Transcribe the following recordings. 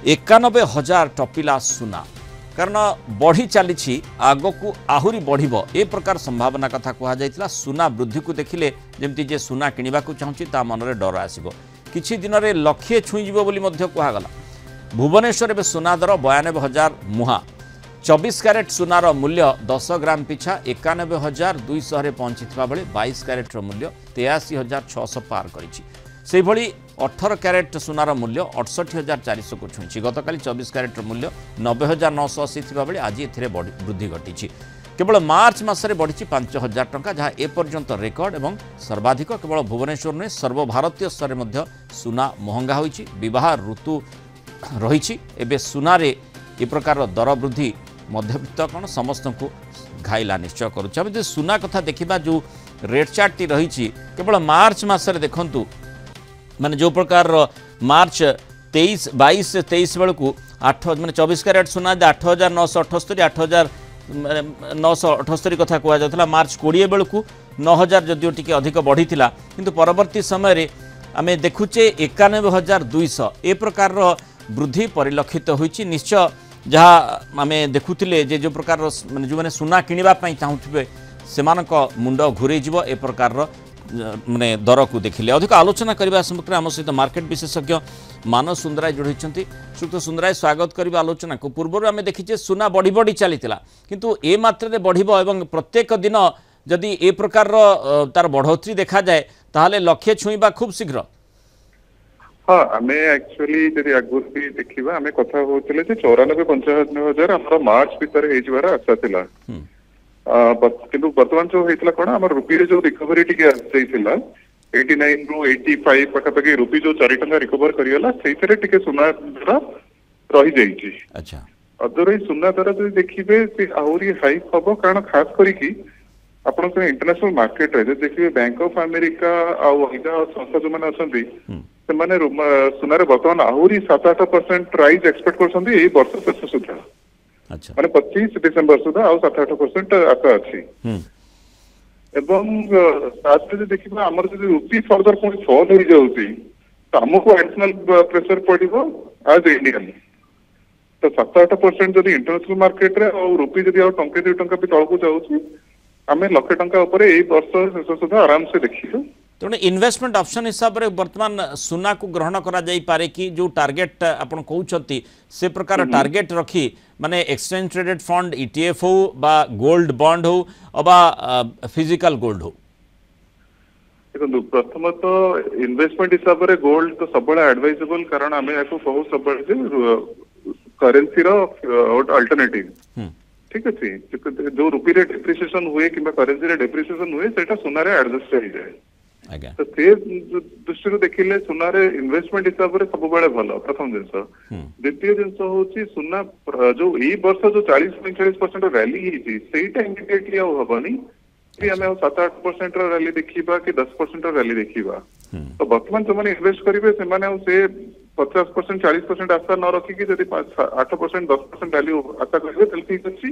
91,000 टपिला सुना कारण बढ़ी चली आग को आहरी बढ़ ए प्रकार संभावना कथा कहुला। सुना वृद्धि को देखिले जमती जे सुना किणवा चाहूँगी ता मन में डर आसो किछि दिन में लक्षे छुईब बोली कहगला। भुवनेश्वर में सुना दर 92,000 मुहा 24 क्यारेट सुनार मूल्य 10 ग्राम पिछा 91,200 पहुंची बेले 22 क्यारेट मूल्य 83,600 पार कर 18 क्यारेट सुनार मूल्य 68,400 को छुई। गतकाली 24 क्यारेट मूल्य 90,980 बेले आज वृद्धि घटी। केवल मार्च मासरे बढ़ी 5,000 टंका जहाँ एपर्यंत रेकर्ड एवं सर्वाधिक केवल भुवनेश्वर नुहे सर्वभारतीय स्तर में सुना महंगा होइछि। विवाह ऋतु रही एवं सुनारे ए प्रकार दर वृद्धि मध्यवित्त कौन समस्त को घाइला निश्चय करुच्छे। सुना कथा देखा जो रेट चार्ट रही केवल मार्च मासरे देखंतु माने जो प्रकार मार्च 22 23 बेलू 8 माने 24 क्यारेट सुना 8,978 8,978 कथा कहुला। मार्च 20 बेलू 9,000 जदिव टी अधिक बढ़ी किंतु परवर्ती समय आम देखुचे 91,200 ए प्रकार वृद्धि परिलक्षित होइछि। निश्चय जहाँ आम देखुले जो प्रकार जो मैंने सुना किणवाई चाहूबे से मुंड घूरे ए प्रकार माने दर को देखिले। अधिक आलोचना करने सम्मुखें आम सहित मार्केट विशेषज्ञ मान सुंदराय जोड़ी श्रीयुक्त सुंदराय स्वागत करवा आलोचना को। पूर्व आम देखीचे सुना बढ़ी बढ़ी चली किंतु ए मात्रे बढ़िबो एवं प्रत्येक दिन जदि ए प्रकार तार बढ़ोतरी देखा जाए ताहले लक्ष्य छुईबा खूब शीघ्र। हाँ आम एक्चुअली जब आगुरी भी देखा आम कथा होते 94-95,000 आम मार्च भितर हो आशा था किंतु बर्तमान जो होता कौन आम रुपी जो रिकवरी टी 89 रू 85 पाखापाखि रुपी जो 4 टंका रिकवर करगला से सुना दर रही जाइए। अच्छा अदरवाइज सुना दर जो देखिए आहरी हाइक हम कारण खास करके आप इंटरनेशनल मार्केट रे देखिए बैंक ऑफ अमेरिका अलग संस्था जो मैंने अच्छा सुनार बर्तमान आहरी 7-8% राइज एक्सपेक्ट कर वर्ष शेष सुधा माने 25 डिसेम्बर सुधा आउ 7-8% आशा अच्छी। देखिए आमर जो रुपी फर्दर पुणी फल हो जाऊँगी तो आमको एडिशनल प्रेशर पड़ो आज इंडियन तो 7-8% जब इंटरनेशनल मार्केट रे और रुपी जब आ टंके 2 टंका भी तौक जाऊँगी आम 1,00,000 टंका वर्ष शेष सुधा आराम से देखिए। तेणु इन्वेस्टमेंट ऑप्शन हिसाब से बर्तमान सुना को ग्रहण करा जाई पारे कि जो टार्गेट आपन कहउछंती से प्रकार टार्गेट रखी माने एक्सचेंज ट्रेडेड फंड ETF हो बा गोल्ड बॉन्ड हो अबा फिजिकल गोल्ड हो। देखो प्रथम तो इन्वेस्टमेंट हिसाब से गोल्ड तो सब एडवाइजेबल कारण आम या कहू सब करेन्सी अल्टरनेटिव ठीक अच्छे जो रुपी रे डेप्रिसिएशन हुए कि करेन्सी रे डेप्रिसिएशन हुए सेटा सुना रे एडजस्ट हो जाए तो से दृष्टि देखिले सुना रे इन्वेस्टमेंट हिसाब से सब भल प्रथम जिनस। द्वितीय जिनस हूँ सुना जो यही वर्ष जो 40-45% रैली होता इमिडिएटली आनी कि आम 7-8% रैली देखा कि 10% रैली देखा तो बर्तमान जो मैंने इन्वेस्ट करेंगे से 50% 40% आशा न रखिकी जब 8% 10% रैली आशा करेंगे ठीक अच्छी।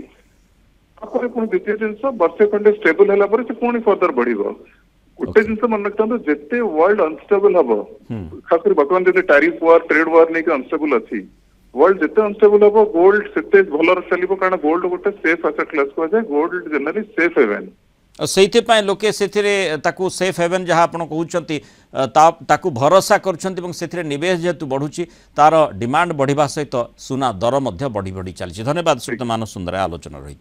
द्वितीय जिनस वर्षे खंडे स्टेबल है पुणी फर्दर बढ़ गोटे जिन मन रखता जिते वर्ल्ड अनस्टेबल हम खास कर बर्तमान जब टैरिफ वार ट्रेड वार नहीं अनस्टेबल अच्छी वर्ल्ड जिते अनस्टेबल हम गोल्ड से भल चलो कारण गोल्ड गोटे सेफ एसेट क्लास कहुए गोल्ड जनरली सेफ हेवेन से लोके सेफ हेवेन जहाँ आप कहते ताकू भरोसा कर निवेश जेहेतु बढ़ुची तार डिमांड बढ़िया सहित सुना दर बढ़ी बढ़ी चली। धन्यवाद श्रीयुक्त मान सुंदर आलोचना रही।